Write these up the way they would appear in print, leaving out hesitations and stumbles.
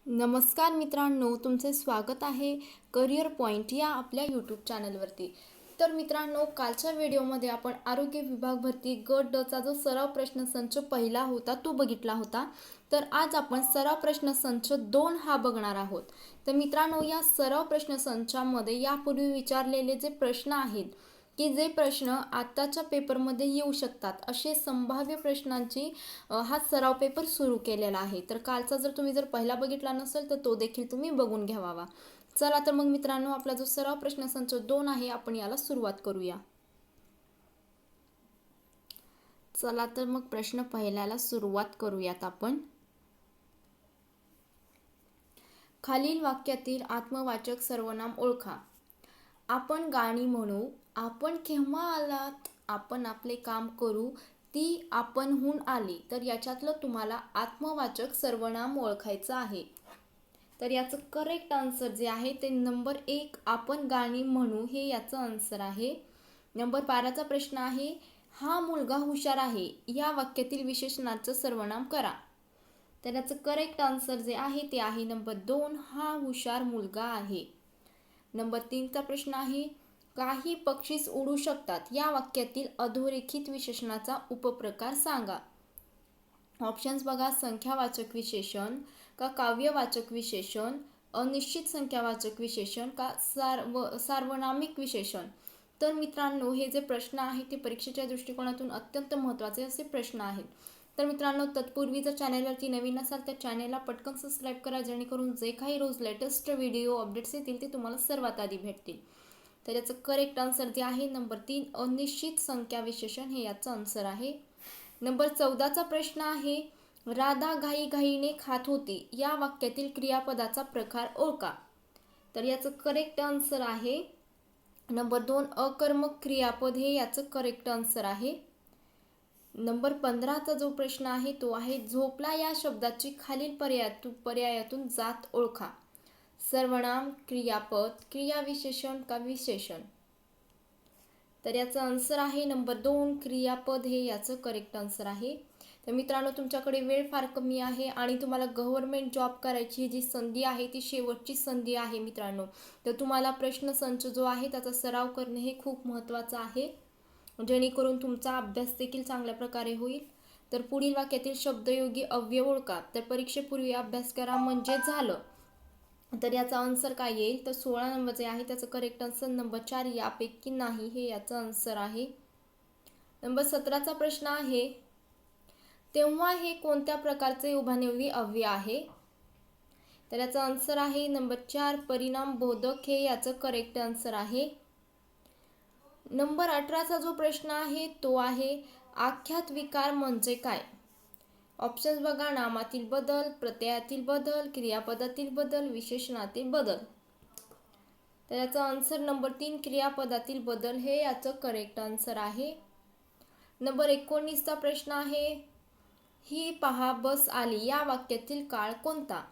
नमस्कार मित्रांनो, तुमचे स्वागत आहे करिअर पॉईंट या आपल्या यूट्यूब चॅनलवरती. तर मित्रांनो, कालच्या व्हिडिओमध्ये आपण आरोग्य विभाग भरती गट ड चा जो सराव प्रश्नसंच पहिला होता तो बघितला होता. तर आज आपण सराव प्रश्नसंच 2 हा बघणार आहोत. तर मित्रांनो, या सराव प्रश्नसंचामध्ये यापूर्वी विचारलेले जे प्रश्न आहेत की जे प्रश्न आताच्या पेपरमध्ये येऊ शकतात असे संभाव्य प्रश्नांची हा सराव पेपर सुरू केलेला आहे. तर कालचा जर पहिला बघितला नसेल तर तो देखील तुम्ही बघून घ्यावा. चला तर मग मित्रांनो, आपला जो सराव प्रश्नसंच 2 आहे आपण याला सुरुवात करूया. चला तर मग प्रश्न पहिल्याला सुरुवात करूयात आपण. खालील वाक्यातील आत्मवाचक सर्वनाम ओळखा. आपण गाणी म्हणू, आपण केव्हा आलात, आपण आपले काम करू, ती आपणहून आली. तर याच्यातलं तुम्हाला आत्मवाचक सर्वनाम ओळखायचं आहे. तर याचं करेक्ट आन्सर जे आहे ते नंबर 1 आपण गाणी म्हणू हे याचं आन्सर आहे. नंबर 12चा प्रश्न आहे, हा मुलगा हुशार आहे या वाक्यातील विशेषणाचं सर्वनाम करा. तर याचं करेक्ट आन्सर जे आहे ते आहे नंबर 2 हा हुशार मुलगा आहे. नंबर 3चा प्रश्न आहे, काही पक्षीच उडू शकतात या वाक्यातील अधोरेखित विशेषणाचा उपप्रकार सांगा. ऑप्शन्स बघा, संख्यावाचक विशेषण का काव्यवाचक विशेषण, अनिश्चित संख्यावाचक विशेषण का सार्वनामिक विशेषण. तर मित्रांनो, हे जे प्रश्न आहेत ते परीक्षेच्या दृष्टिकोनातून अत्यंत महत्त्वाचे असे प्रश्न आहेत. तर मित्रांनो, तत्पूर्वी जर चॅनलवरती नवीन असाल तर चॅनलला पटकन सबस्क्राईब करा, जेणेकरून जे काही रोज लेटेस्ट व्हिडिओ अपडेट्स येतील ते तुम्हाला सर्वात आधी भेटतील. तर याचं करेक्ट आन्सर जे आहे नंबर 3 अनिश्चित संख्या विशेषण हे याचं आन्सर आहे. नंबर 14चा प्रश्न आहे, राधा घाईघाईने खात होती या वाक्यातील क्रियापदाचा प्रकार ओळखा. तर याचं करेक्ट आन्सर आहे नंबर 2 अकर्मक क्रियापद हे याचं करेक्ट आन्सर आहे. नंबर 15चा जो प्रश्न आहे तो आहे, झोपला या शब्दाची खालील पर्यायातून जात ओळखा. सर्वनाम, क्रियापद, क्रियाविशेषण का विशेषण. तर याचं आन्सर आहे नंबर 2 क्रियापद हे याचं करेक्ट आन्सर आहे. तर मित्रांनो, तुमच्याकडे वेळ फार कमी आहे आणि तुम्हाला गव्हर्नमेंट जॉब करायची जी संधी आहे ती शेवटची संधी आहे मित्रांनो. तर तुम्हाला प्रश्नसंच जो आहे त्याचा सराव करणे हे खूप महत्त्वाचं आहे, जेणेकरून तुमचा अभ्यास देखील चांगल्या प्रकारे होईल. तर पुढील वाक्यातील शब्दयोगी अव्यय ओळखा. तर परीक्षेपूर्वी अभ्यास करा म्हणजे झालं. तर याचा आन्सर काय येईल, तर 16 नंबर जे आहे त्याचं करेक्ट आन्सर नंबर 4 यापैकी नाही हे याचं आन्सर आहे. नंबर 17चा प्रश्न आहे, तेव्हा हे कोणत्या प्रकारचे उभयनिर्वाही अव्यय आहे. तर याचा आन्सर आहे नंबर 4 परिणाम बोधक हे याचं करेक्ट आन्सर आहे. नंबर 18चा जो प्रश्न आहे तो आहे, आख्यात विकार म्हणजे काय. ऑप्शन्स बघा, नामातील बदल, प्रत्ययातील बदल, क्रियापदातील बदल, विशेषणातील बदल. तर याचा आन्सर नंबर 3 क्रियापदातील बदल हे याचं करेक्ट आन्सर आहे. नंबर 19चा प्रश्न आहे, ही पहा बस आली या वाक्यातील काळ कोणता.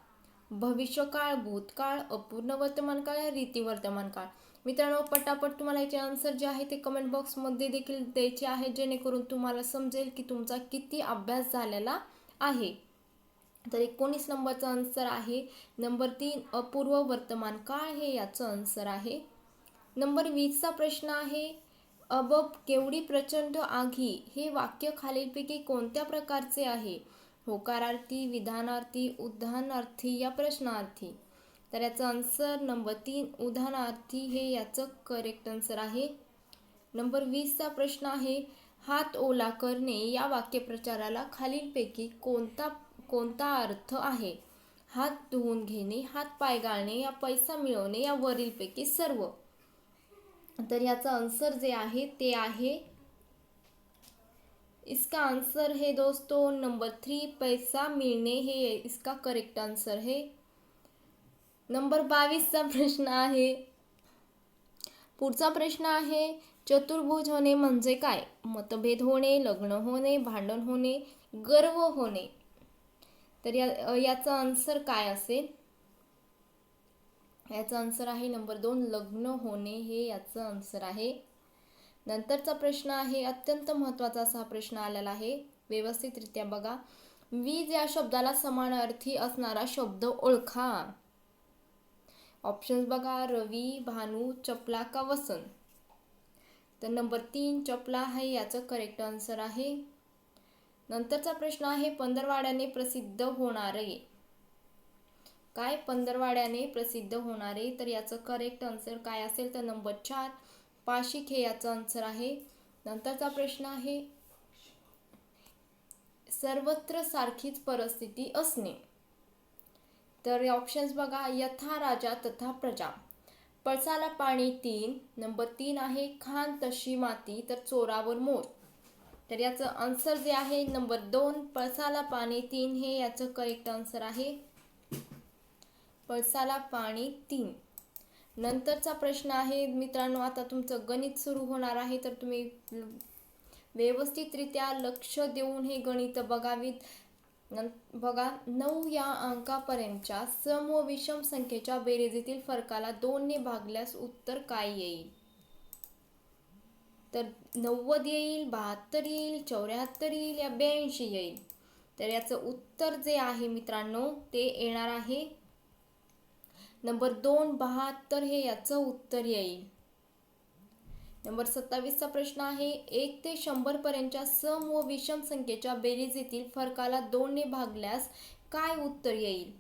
भविष्यकाळ, भूतकाळ, अपूर्ण वर्तमान काळ, रीती वर्तमान काळ. मित्रांनो, पटापट तुम्हाला याचे आन्सर जे आहे ते कमेंट बॉक्समध्ये देखील द्यायचे आहे, जेणेकरून तुम्हाला समजेल की तुमचा किती अभ्यास झालेला आहे. तर 19 नंबरचा आन्सर आहे नंबर 3 अपूर्व वर्तमान काळ हे याचं आन्सर आहे. नंबर 20चा प्रश्न आहे, अबब केवढी प्रचंड आगी हे वाक्य खालीलपैकी कोणत्या प्रकारचे आहे. होकारार्थी, विधानार्थी, उद्गारार्थी या प्रश्नार्थी. तर याचं आन्सर नंबर 3 उद्गारार्थी हे याचं करेक्ट आन्सर आहे. नंबर 20चा प्रश्न आहे, हात ओला करणे या वाक्यप्रचाराला खालीलपैकी कोणता अर्थ आहे. हात धुवून घेणे, हात पाय गाळणे या पैसा मिळवणे या वरीलपैकी सर्व. तर याचा आन्सर जे आहे ते आहे, इसका आंसर है दोस्तों नंबर 3 पैसा मिळणे हे इसका करेक्ट आन्सर है. नंबर 22चा प्रश्न आहे, पुढचा प्रश्न आहे, चतुर्भुज होणे म्हणजे काय. मतभेद होणे, लग्न होणे, भांडण होणे, गर्व होणे. तर याचा आन्सर काय असेल. याचा आन्सर आहे नंबर 2 लग्न होणे हे याचं आन्सर आहे. नंतरचा प्रश्न आहे, अत्यंत महत्त्वाचा असा प्रश्न आलेला आहे, व्यवस्थितरित्या बघा. वीज या शब्दाला समानार्थी असणारा शब्द ओळखा. ऑप्शन्स बघा, रवी, भानू, चपला का वसंत. तर नंबर 3 चपला आहे याचं करेक्ट आन्सर आहे. नंतरचा प्रश्न आहे पंधरवाड्याने प्रसिद्ध होणारे. काय पंधरवाड्याने प्रसिद्ध होणारे, तर याचं करेक्ट आन्सर काय असेल तर नंबर 4 पाशिक हे याचं आन्सर आहे. नंतरचा प्रश्न आहे सर्वत्र सारखीच परिस्थिती असणे. तर ऑप्शन्स बघा, यथा राजा तथा प्रजा, पळसाला पाणी 3, नंबर 3 आहे खान तशी माती, तर चोरावर मोर. तर याचं आन्सर जे आहे नंबर 2 पळसाला पाणी 3 हे याचं करेक्ट आन्सर आहे. पळसाला पाणी 3. नंतरचा प्रश्न आहे मित्रांनो, आता तुमचं गणित सुरू होणार आहे, तर तुम्ही व्यवस्थितरित्या लक्ष देऊन हे गणित बघावीत. बघा, 9 या अंकापर्यंतच्या सम व विषम संख्येच्या बेरीजीतील फरकाला 2 ने भागल्यास उत्तर काय येईल. तर 90 येईल, 72 येईल, 74 येईल या 82 येईल. तर याचं उत्तर जे आहे मित्रांनो ते येणार आहे नंबर 2 72 हे याचं उत्तर येईल. नंबर 27 चा प्रश्न आहे 1 ते 100 पर्यंतच्या सम व विषम संख्येच्या बेरीजीतील फरकाला 2 ने भागल्यास काय उत्तर येईल.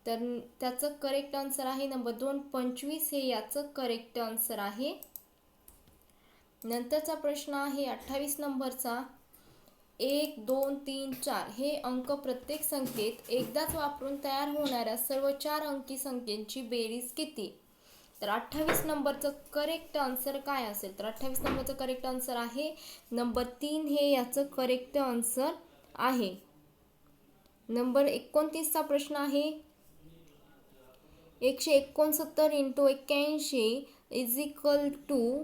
तर त्याचं करेक्ट आन्सर आहे नंबर 2 25 हे याचं करेक्ट आन्सर आहे. नंतरचा प्रश्न आहे 28 नंबरचा 1 2 3 4 हे अंक प्रत्येक संख्येत एकदाच वापरून तयार होणाऱ्या सर्व 4 अंकी संख्येची बेरीज किती. तर 28 नंबरचं करेक्ट आन्सर काय असेल, तर 28 नंबरचं करेक्ट आन्सर आहे नंबर 3 हे याचं करेक्ट आन्सर आहे. नंबर 29 चा प्रश्न आहे 169 इंटू 81 इज इक्वल टू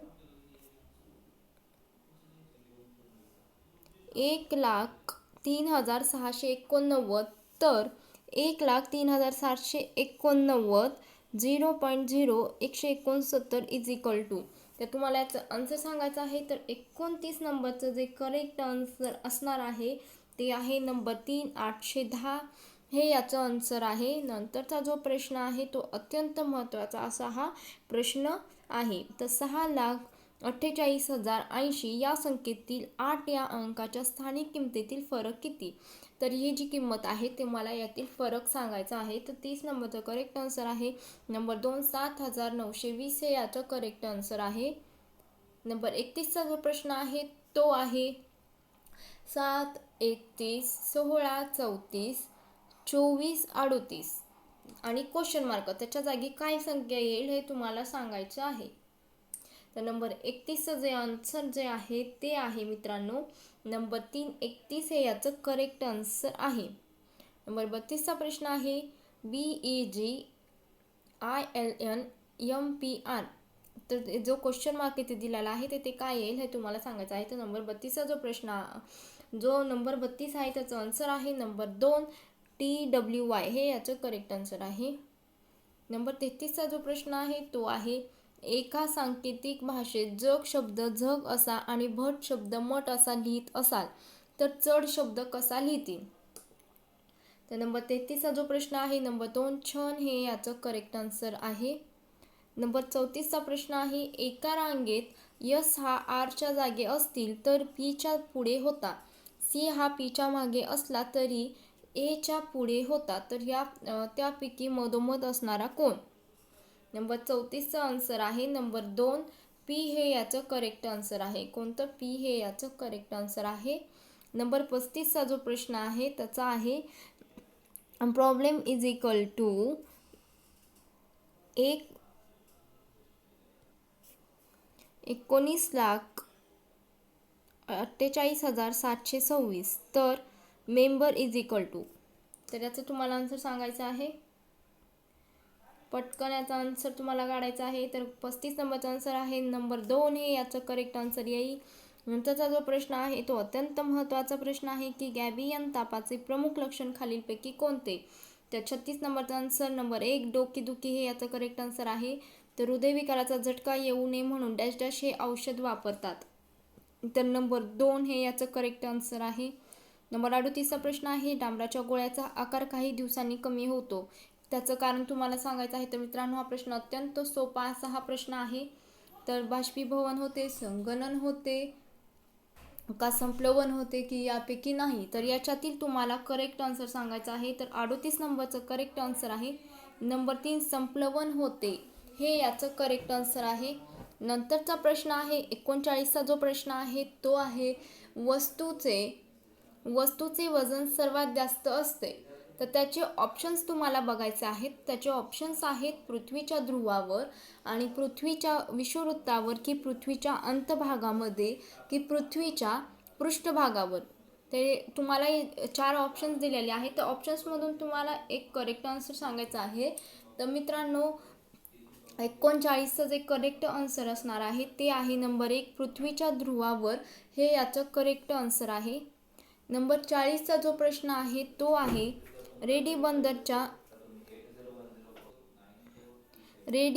1,03,689. तर 1,03,789 0.0 169 इज इक्वल टू. तर तुम्हाला याचं आन्सर सांगायचं आहे. तर 29 नंबरचं जे करेक्ट आन्सर असणार आहे ते आहे नंबर 3 810 हे याचं आन्सर आहे. नंतरचा जो प्रश्न आहे तो अत्यंत महत्त्वाचा असा हा प्रश्न आहे. तर 6,48,080 या संख्येतील 8 या अंकाच्या स्थानिक किमतीतील फरक किती. तर ही जी किंमत आहे ते मला यातील फरक सांगायचा आहे. तर 30 नंबरचं करेक्ट आन्सर आहे नंबर 2 7,920 हे याचं करेक्ट आन्सर आहे. नंबर 31 चा जो प्रश्न आहे तो आहे 7 31 16 34 24 38 आणि क्वेश्चन मार्क त्याच्या जागी काय संख्या येईल हे तुम्हाला सांगायचं आहे. तर नंबर 31चं जे आन्सर जे आहे ते आहे मित्रांनो नंबर 3 31 हे याचं करेक्ट आन्सर आहे. नंबर 32चा प्रश्न आहे BEGILNMPR. तर जो क्वेश्चन मार्क इथे दिलेला आहे ते काय येईल हे तुम्हाला सांगायचं आहे. तर नंबर 32चा जो प्रश्न जो नंबर 32 आहे त्याचं आन्सर आहे नंबर 2 TWY हे याचं करेक्ट आन्सर आहे. नंबर 33चा जो प्रश्न आहे तो आहे एका सांकेतिक भाषेत जग शब्द झग असा आणि भट शब्द मठ असा लिहित असाल तर चढ शब्द कसा लिहितील. तर नंबर 33चा जो प्रश्न आहे नंबर 2 छन हे याचं करेक्ट आन्सर आहे. नंबर 34चा प्रश्न आहे एका रांगेत S हा R च्या जागी असतील तर P च्या पुढे होता, C हा P च्या मागे असला तरी A च्या पुढे होता, तर त्यापैकी मधोमध असणारा कोण. नंबर 34चा आन्सर आहे नंबर 2 P हे याचं करेक्ट आन्सर आहे. कोणतं P हे याचं करेक्ट आन्सर आहे. नंबर 35चा जो प्रश्न आहे त्याचा आहे प्रॉब्लेम इज इक्वल टू 19,48,726 तर मेंबर इज इक्वल टू. तर याचं तुम्हाला आन्सर सांगायचं आहे. पटकन याचा आन्सर तुम्हाला काढायचा आहे. तर 35 नंबरचा आन्सर आहे नंबर 2 हे याचं करेक्ट आन्सर येईल. नंतरचा जो प्रश्न आहे तो अत्यंत महत्त्वाचा प्रश्न आहे की गॅबियन तापाचे प्रमुख लक्षण खालीलपैकी कोणते. तर 36 नंबरचा आन्सर नंबर 1 डोकेदुखी हे याचं करेक्ट आन्सर आहे. तर हृदयविकाराचा झटका येऊ नये म्हणून डॅश डॅश हे औषध वापरतात. तर नंबर 2 हे याचं करेक्ट आन्सर आहे. नंबर 38चा प्रश्न आहे, डांबराच्या गोळ्याचा आकार काही दिवसांनी कमी होतो. त्याचं कारण तुम्हाला सांगायचं आहे. तर मित्रांनो, हा प्रश्न अत्यंत सोपा असा हा प्रश्न आहे. तर बाष्पीभवन होते, संगणन होते का संप्लवन होते की यापैकी नाही. तर याच्यातील तुम्हाला करेक्ट आन्सर सांगायचा आहे. तर 38 नंबरचं करेक्ट आन्सर आहे नंबर 3, संप्लवन होते, हे याचं करेक्ट आन्सर आहे. नंतरचा प्रश्न आहे 39चा जो प्रश्न आहे तो आहे, वस्तूचे वजन सर्वात जास्त असते. तर त्याचे ऑप्शन्स तुम्हाला बघायचे आहेत. त्याचे ऑप्शन्स आहेत पृथ्वीच्या ध्रुवावर आणि पृथ्वीच्या विषुववृत्तावर की पृथ्वीच्या अंतभागामध्ये की पृथ्वीच्या पृष्ठभागावर. ते तुम्हाला 4 ऑप्शन्स दिलेले आहेत. त्या ऑप्शन्समधून तुम्हाला एक करेक्ट आन्सर सांगायचा आहे. तर मित्रांनो, 39चं जे करेक्ट आन्सर असणार आहे ते आहे नंबर 1, पृथ्वीच्या ध्रुवावर, हे याचं करेक्ट आन्सर आहे. नंबर 40चा जो प्रश्न आहे तो आहे, रेडी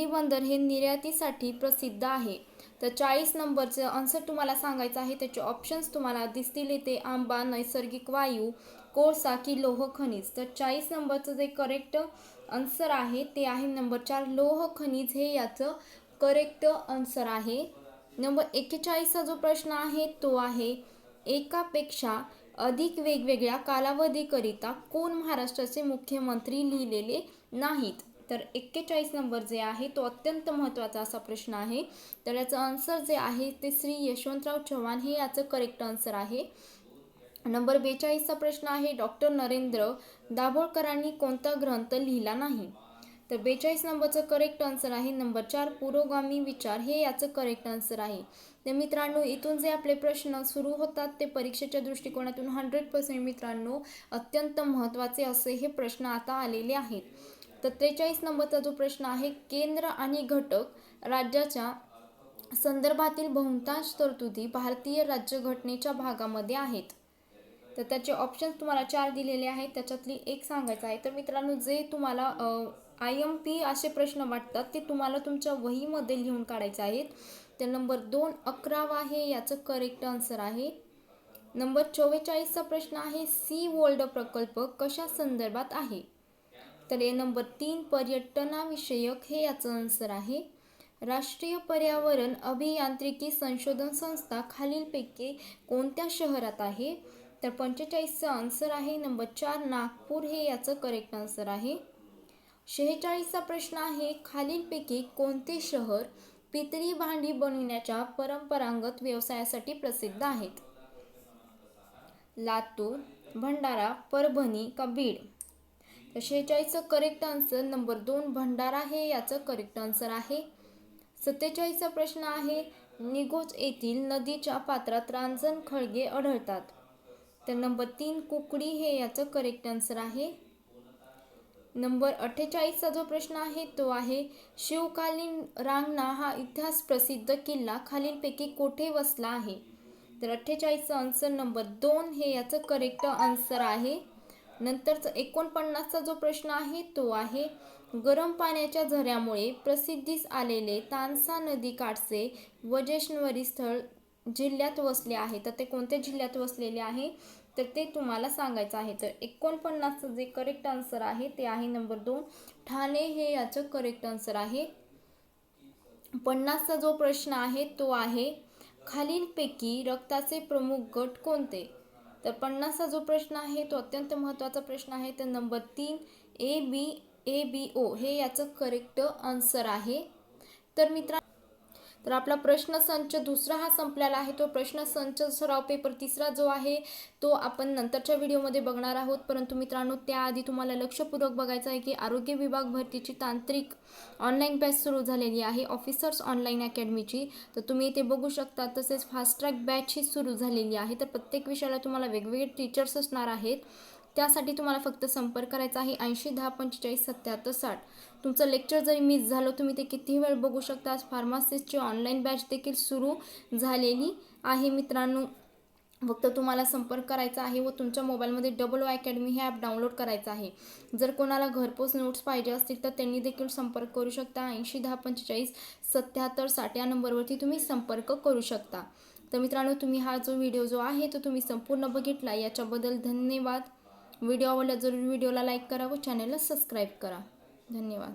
बंदर हे निर्यातीसाठी प्रसिद्ध आहे. तर 40 नंबरचं आन्सर तुम्हाला सांगायचं आहे. त्याचे ऑप्शन्स तुम्हाला दिसतील इथे, आंबा, नैसर्गिक वायू, कोळसा की लोह खनिज. तर 40 नंबरचं जे करेक्ट आन्सर आहे ते आहे नंबर 4, लोह खनिज, हे याचं करेक्ट आन्सर आहे. नंबर 41चा जो प्रश्न आहे तो आहे, एकापेक्षा अधिक वेगवेगळ्या कालावधीकरिता कोण महाराष्ट्राचे मुख्यमंत्री लिहिलेले नाहीत. तर 41 नंबर जे आहे तो अत्यंत महत्त्वाचा असा प्रश्न आहे. तर याचं आन्सर जे आहे ते श्री यशवंतराव चव्हाण, हे याचं करेक्ट आन्सर आहे. नंबर 42चा प्रश्न आहे, डॉक्टर नरेंद्र दाभोळकरांनी कोणता ग्रंथ लिहिला नाही. तर 42 नंबरचं करेक्ट आन्सर आहे नंबर 4, पुरोगामी विचार, हे याचं करेक्ट आन्सर आहे. तर मित्रांनो, इथून जे आपले प्रश्न सुरू होतात ते परीक्षेच्या दृष्टिकोनातून 100% मित्रांनो अत्यंत महत्त्वाचे असे हे प्रश्न आता आलेले आहेत. तर 43 नंबरचा जो प्रश्न आहे, केंद्र आणि घटक राज्याच्या संदर्भातील बहुतांश तरतुदी भारतीय राज्यघटनेच्या भागामध्ये आहेत. तर त्याचे ऑप्शन्स तुम्हाला 4 दिलेले आहेत, त्याच्यातली एक सांगायचं आहे. तर मित्रांनो, जे तुम्हाला IMP असे प्रश्न वाटतात ते तुम्हाला तुमच्या वहीमध्ये लिहून काढायचे आहेत. तर नंबर 2, 11 हे याचं करेक्ट आन्सर आहे. नंबर 44चा प्रश्न आहे, सी वर्ल्ड प्रकल्प कशा संदर्भात आहे. तर हे नंबर 3, पर्यटनाविषयक, हे याचं आन्सर आहे. राष्ट्रीय पर्यावरण अभियांत्रिकी संशोधन संस्था खालीलपैकी कोणत्या शहरात आहे. तर 45चा आन्सर आहे नंबर 4, नागपूर, हे याचं करेक्ट आन्सर आहे. 46चा प्रश्न आहे, खालीलपैकी कोणते शहर पितळी भांडी बनविण्याच्या परंपरागत व्यवसायासाठी प्रसिद्ध आहेत. लातूर, भंडारा, परभणी का बीड. तर 46चं करेक्ट आन्सर नंबर 2, भंडारा, हे याचं करेक्ट आन्सर आहे. 47चा प्रश्न आहे, निघोज येथील नदीच्या पात्रात रांजण खळगे आढळतात. तर नंबर 3, कुकडी, हे याचं करेक्ट आन्सर आहे. नंबर 48चा जो प्रश्न आहे तो आहे, शिवकालीन रांगणा हा इतिहास प्रसिद्ध किल्ला खालीलपैकी कोठे वसला आहे. तर 48चा आन्सर नंबर 2, हे याचं करेक्ट आन्सर आहे. नंतरचा 49चा जो प्रश्न आहे तो आहे, गरम पाण्याच्या झऱ्यामुळे प्रसिद्धीस आलेले तानसा नदी काठचे वैजनानिक स्थळ जिल्ह्यात वसले आहे. तर ते कोणत्या जिल्ह्यात वसलेले आहे तर ते तुम्हाला सांगायचं आहे. तर 49चं जे करेक्ट आन्सर आहे ते आहे नंबर 2, ठाणे, हे याचं करेक्ट आन्सर आहे. 50चा जो प्रश्न आहे तो आहे, खालीलपैकी रक्ताचे प्रमुख गट कोणते. तर 50चा जो प्रश्न आहे तो अत्यंत महत्त्वाचा प्रश्न आहे. तर नंबर 3, ABO, हे याचं करेक्ट आन्सर आहे. तर आपला प्रश्नसंच दुसरा हा संपलेला आहे. तो प्रश्नसंच सराव पेपर तिसरा जो आहे तो आपण नंतरच्या व्हिडिओमध्ये बघणार आहोत. परंतु मित्रांनो, त्याआधी तुम्हाला लक्षपूर्वक बघायचं आहे की आरोग्य विभाग भरतीची तांत्रिक ऑनलाईन बॅच सुरू झालेली आहे, ऑफिसर्स ऑनलाईन अकॅडमीची. तर तुम्ही इथे बघू शकता. तसेच फास्ट ट्रॅक बॅच ही सुरू झालेली आहे. तर प्रत्येक विषयाला तुम्हाला वेगवेगळे टीचर्स असणार आहेत. त्यासाठी तुम्हाला फक्त संपर्क करायचा आहे 80 10 45 77 60. तुमचं लेक्चर जरी मिस झालं तुम्ही ते कितीही वेळ बघू शकता. आज फार्मासिस्टची ऑनलाईन बॅच देखील सुरू झालेली आहे मित्रांनो. फक्त तुम्हाला संपर्क करायचा आहे व तुमच्या मोबाईलमध्ये WO अकॅडमी हे ॲप डाउनलोड करायचं आहे. जर कोणाला घरपोच नोट्स पाहिजे असतील तर त्यांनी देखील संपर्क करू शकता. 80 10 45 77 60 या नंबरवरती तुम्ही संपर्क करू शकता. तर मित्रांनो, तुम्ही हा जो व्हिडिओ जो आहे तो तुम्ही संपूर्ण बघितला, याच्याबद्दल धन्यवाद. व्हिडिओ आवडला जरूर व्हिडिओला लाईक करा व चॅनलला सबस्क्राईब करा. धन्यवाद.